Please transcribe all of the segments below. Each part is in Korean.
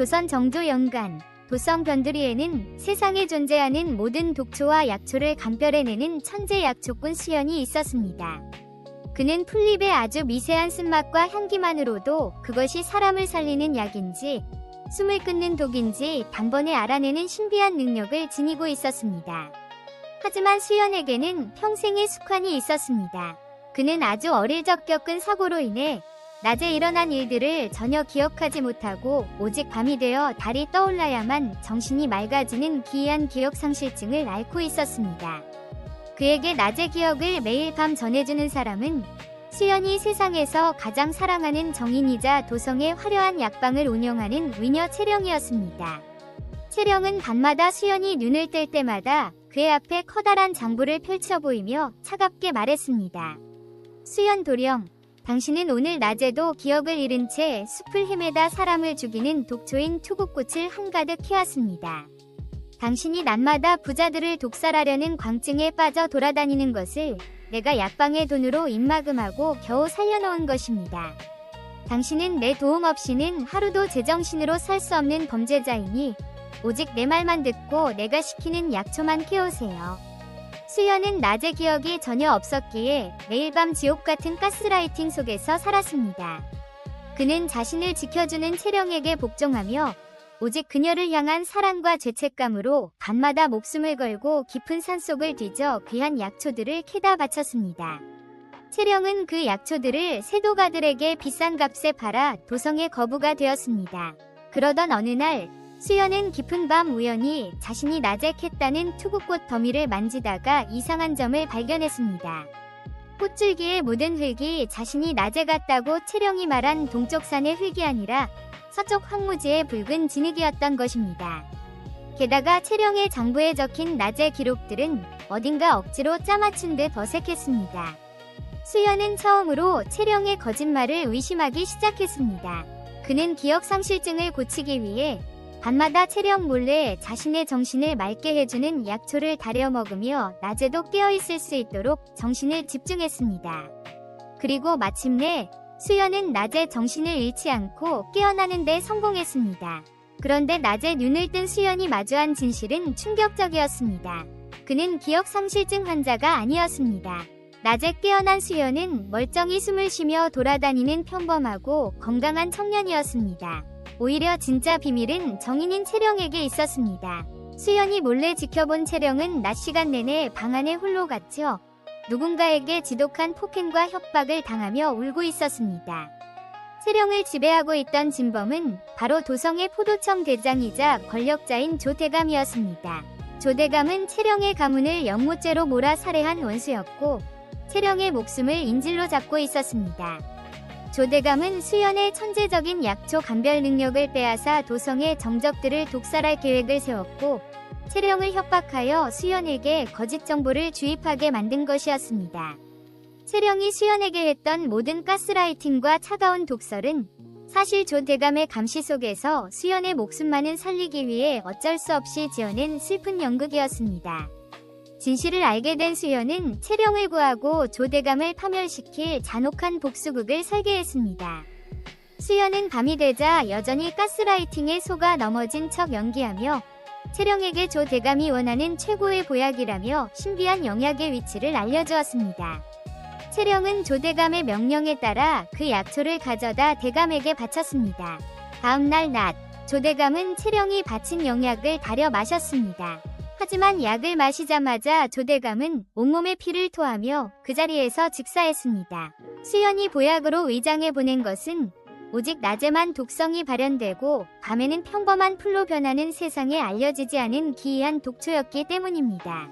조선 정조 연간 도성 변두리에는 세상에 존재하는 모든 독초와 약초를 감별해내는 천재 약초꾼 수연이 있었습니다. 그는 풀잎의 아주 미세한 쓴맛과 향기만으로도 그것이 사람을 살리는 약인지 숨을 끊는 독인지 단번에 알아내는 신비한 능력을 지니고 있었습니다. 하지만 수연에게는 평생의 숙환이 있었습니다. 그는 아주 어릴 적 겪은 사고로 인해 낮에 일어난 일들을 전혀 기억하지 못하고 오직 밤이 되어 달이 떠올라야만 정신이 맑아지는 기이한 기억상실증을 앓고 있었습니다. 그에게 낮의 기억을 매일 밤 전해주는 사람은 수연이 세상에서 가장 사랑하는 정인이자 도성의 화려한 약방을 운영하는 위녀 채령이었습니다. 채령은 밤마다 수연이 눈을 뜰 때마다 그의 앞에 커다란 장부를 펼쳐 보이며 차갑게 말했습니다. 수연 도령, 당신은 오늘 낮에도 기억을 잃은 채 숲을 헤매다 사람을 죽이는 독초인 투구꽃을 한가득 키웠습니다. 당신이 낮마다 부자들을 독살하려는 광증에 빠져 돌아다니는 것을 내가 약방의 돈으로 입막음하고 겨우 살려놓은 것입니다. 당신은 내 도움 없이는 하루도 제정신으로 살 수 없는 범죄자이니 오직 내 말만 듣고 내가 시키는 약초만 키우세요. 수연은 낮의 기억이 전혀 없었기에 매일 밤 지옥 같은 가스라이팅 속에서 살았습니다. 그는 자신을 지켜주는 채령에게 복종하며 오직 그녀를 향한 사랑과 죄책감으로 밤마다 목숨을 걸고 깊은 산속을 뒤져 귀한 약초들을 캐다 바쳤습니다. 채령은 그 약초들을 세도가들에게 비싼 값에 팔아 도성의 거부가 되었습니다. 그러던 어느 날 수연은 깊은 밤 우연히 자신이 낮에 캤다는 투구꽃 더미를 만지다가 이상한 점을 발견했습니다. 꽃줄기에 묻은 흙이 자신이 낮에 갔다고 채령이 말한 동쪽 산의 흙이 아니라 서쪽 황무지의 붉은 진흙이었던 것입니다. 게다가 채령의 장부에 적힌 낮의 기록들은 어딘가 억지로 짜맞춘 듯 어색했습니다. 수연은 처음으로 채령의 거짓말을 의심하기 시작했습니다. 그는 기억상실증을 고치기 위해 밤마다 채령 몰래 자신의 정신을 맑게 해주는 약초를 다려 먹으며 낮에도 깨어있을 수 있도록 정신을 집중했습니다. 그리고 마침내 수연은 낮에 정신을 잃지 않고 깨어나는 데 성공했습니다. 그런데 낮에 눈을 뜬 수연이 마주한 진실은 충격적이었습니다. 그는 기억상실증 환자가 아니었습니다. 낮에 깨어난 수연은 멀쩡히 숨을 쉬며 돌아다니는 평범하고 건강한 청년이었습니다. 오히려 진짜 비밀은 정인인 채령에게 있었습니다. 수연이 몰래 지켜본 채령은 낮 시간 내내 방 안에 홀로 갇혀 누군가에게 지독한 폭행과 협박을 당하며 울고 있었습니다. 채령을 지배하고 있던 진범은 바로 도성의 포도청 대장이자 권력자인 조대감이었습니다. 조대감은 채령의 가문을 영모죄로 몰아 살해한 원수였고 채령의 목숨을 인질로 잡고 있었습니다. 조대감은 수연의 천재적인 약초 감별 능력을 빼앗아 도성의 정적들을 독살할 계획을 세웠고 채령을 협박하여 수연에게 거짓 정보를 주입하게 만든 것이었습니다. 채령이 수연에게 했던 모든 가스라이팅과 차가운 독설은 사실 조대감의 감시 속에서 수연의 목숨만은 살리기 위해 어쩔 수 없이 지어낸 슬픈 연극이었습니다. 진실을 알게 된 수연은 채령을 구하고 조대감을 파멸시킬 잔혹한 복수극을 설계했습니다. 수연은 밤이 되자 여전히 가스라이팅에 속아 넘어진 척 연기하며 채령에게 조대감이 원하는 최고의 보약이라며 신비한 영약의 위치를 알려주었습니다. 채령은 조대감의 명령에 따라 그 약초를 가져다 대감에게 바쳤습니다. 다음날 낮, 조대감은 채령이 바친 영약을 다려 마셨습니다. 하지만 약을 마시자마자 조대감은 온몸에 피를 토하며 그 자리에서 즉사했습니다. 수연이 보약으로 위장해 보낸 것은 오직 낮에만 독성이 발현되고 밤에는 평범한 풀로 변하는 세상에 알려지지 않은 기이한 독초였기 때문입니다.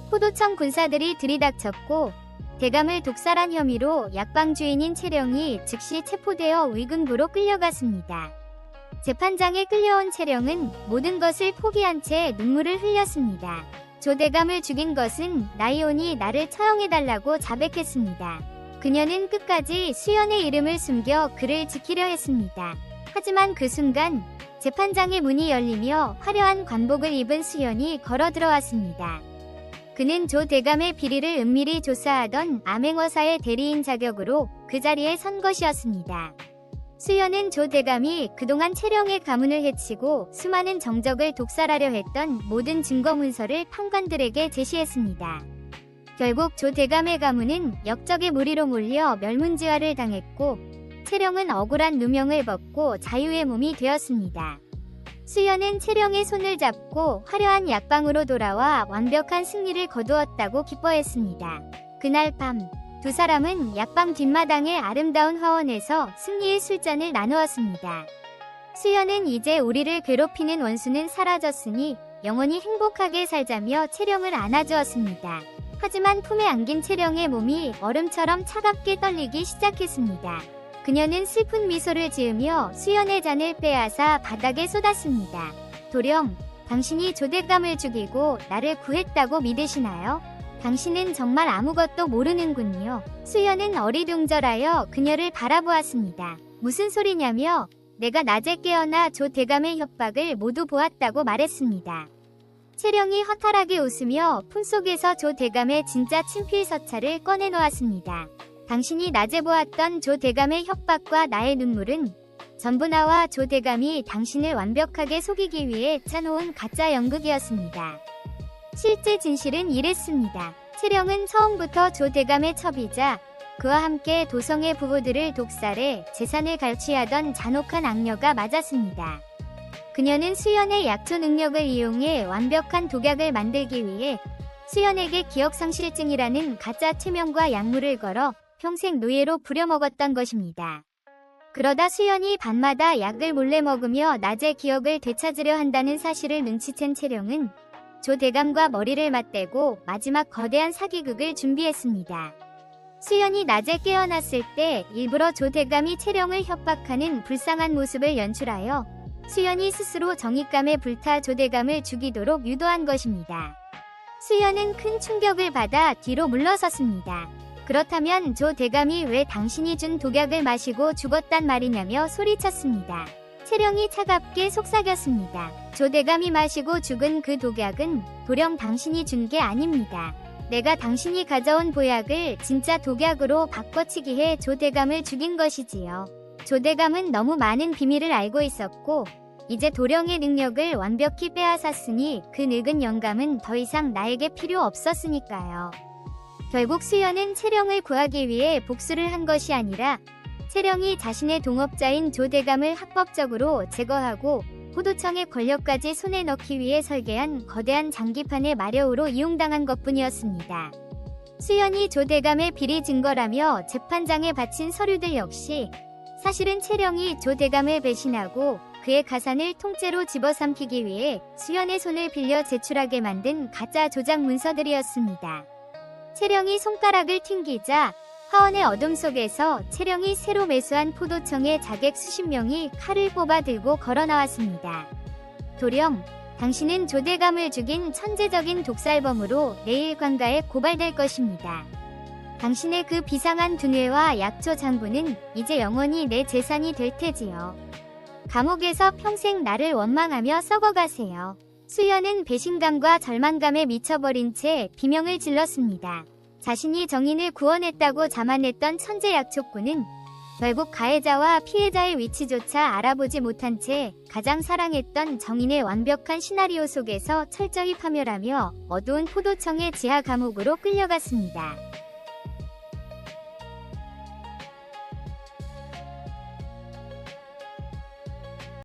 포도청 군사들이 들이닥쳤고 대감을 독살한 혐의로 약방 주인인 채령이 즉시 체포되어 위군부로 끌려갔습니다. 재판장에 끌려온 채령은 모든 것을 포기한 채 눈물을 흘렸습니다. 조대감을 죽인 것은 나이온이 나를 처형해달라고 자백했습니다. 그녀는 끝까지 수연의 이름을 숨겨 그를 지키려 했습니다. 하지만 그 순간 재판장의 문이 열리며 화려한 관복을 입은 수연이 걸어 들어왔습니다. 그는 조대감의 비리를 은밀히 조사하던 암행어사의 대리인 자격으로 그 자리에 선 것이었습니다. 수연은 조 대감이 그동안 채령의 가문을 해치고 수많은 정적을 독살하려 했던 모든 증거 문서를 판관들에게 제시했습니다. 결국 조 대감의 가문은 역적의 무리로 몰려 멸문지화를 당했고 채령은 억울한 누명을 벗고 자유의 몸이 되었습니다. 수연은 채령의 손을 잡고 화려한 약방으로 돌아와 완벽한 승리를 거두었다고 기뻐했습니다. 그날 밤 두 사람은 약방 뒷마당의 아름다운 화원에서 승리의 술잔을 나누었습니다. 수연은 이제 우리를 괴롭히는 원수는 사라졌으니 영원히 행복하게 살자며 채령을 안아주었습니다. 하지만 품에 안긴 채령의 몸이 얼음처럼 차갑게 떨리기 시작했습니다. 그녀는 슬픈 미소를 지으며 수연의 잔을 빼앗아 바닥에 쏟았습니다. 도령, 당신이 조대감을 죽이고 나를 구했다고 믿으시나요? 당신은 정말 아무것도 모르는군요. 수연은 어리둥절하여 그녀를 바라보았습니다. 무슨 소리냐며 내가 낮에 깨어나 조 대감의 협박을 모두 보았다고 말했습니다. 채령이 허탈하게 웃으며 품속에서 조 대감의 진짜 친필 서찰을 꺼내놓았습니다. 당신이 낮에 보았던 조 대감의 협박과 나의 눈물은 전부 나와 조 대감이 당신을 완벽하게 속이기 위해 짜놓은 가짜 연극이었습니다. 실제 진실은 이랬습니다. 채령은 처음부터 조 대감의 첩이자 그와 함께 도성의 부부들을 독살해 재산을 갈취하던 잔혹한 악녀가 맞았습니다. 그녀는 수연의 약초 능력을 이용해 완벽한 독약을 만들기 위해 수연에게 기억상실증이라는 가짜 최면과 약물을 걸어 평생 노예로 부려먹었던 것입니다. 그러다 수연이 밤마다 약을 몰래 먹으며 낮에 기억을 되찾으려 한다는 사실을 눈치챈 채령은 조 대감과 머리를 맞대고 마지막 거대한 사기극을 준비했습니다. 수연이 낮에 깨어났을 때 일부러 조 대감이 채령을 협박하는 불쌍한 모습을 연출하여 수연이 스스로 정의감에 불타 조 대감을 죽이도록 유도한 것입니다. 수연은 큰 충격을 받아 뒤로 물러섰습니다. 그렇다면 조 대감이 왜 당신이 준 독약을 마시고 죽었단 말이냐며 소리쳤습니다. 채령이 차갑게 속삭였습니다. 조 대감이 마시고 죽은 그 독약은 도령 당신이 준 게 아닙니다. 내가 당신이 가져온 보약을 진짜 독약으로 바꿔치기해 조 대감을 죽인 것이지요. 조 대감은 너무 많은 비밀을 알고 있었고 이제 도령의 능력을 완벽히 빼앗았으니 그 늙은 영감은 더 이상 나에게 필요 없었으니까요. 결국 수연은 채령을 구하기 위해 복수를 한 것이 아니라 채령이 자신의 동업자인 조 대감을 합법적으로 제거하고 포도청의 권력까지 손에 넣기 위해 설계한 거대한 장기판의 마려우로 이용당한 것뿐이었습니다. 수연이 조 대감의 비리 증거라며 재판장에 바친 서류들 역시 사실은 채령이 조 대감을 배신하고 그의 가산을 통째로 집어삼키기 위해 수연의 손을 빌려 제출하게 만든 가짜 조작 문서들이었습니다. 채령이 손가락을 튕기자 화원의 어둠 속에서 채령이 새로 매수한 포도청의 자객 수십 명이 칼을 뽑아 들고 걸어 나왔습니다. 도령, 당신은 조 대감을 죽인 천재적인 독살범으로 내일 관가에 고발될 것입니다. 당신의 그 비상한 두뇌와 약초 장부는 이제 영원히 내 재산이 될 테지요. 감옥에서 평생 나를 원망하며 썩어가세요. 수연은 배신감과 절망감에 미쳐버린 채 비명을 질렀습니다. 자신이 정인을 구원했다고 자만했던 천재 약초꾼은 결국 가해자와 피해자의 위치조차 알아보지 못한 채 가장 사랑했던 정인의 완벽한 시나리오 속에서 철저히 파멸하며 어두운 포도청의 지하 감옥으로 끌려갔습니다.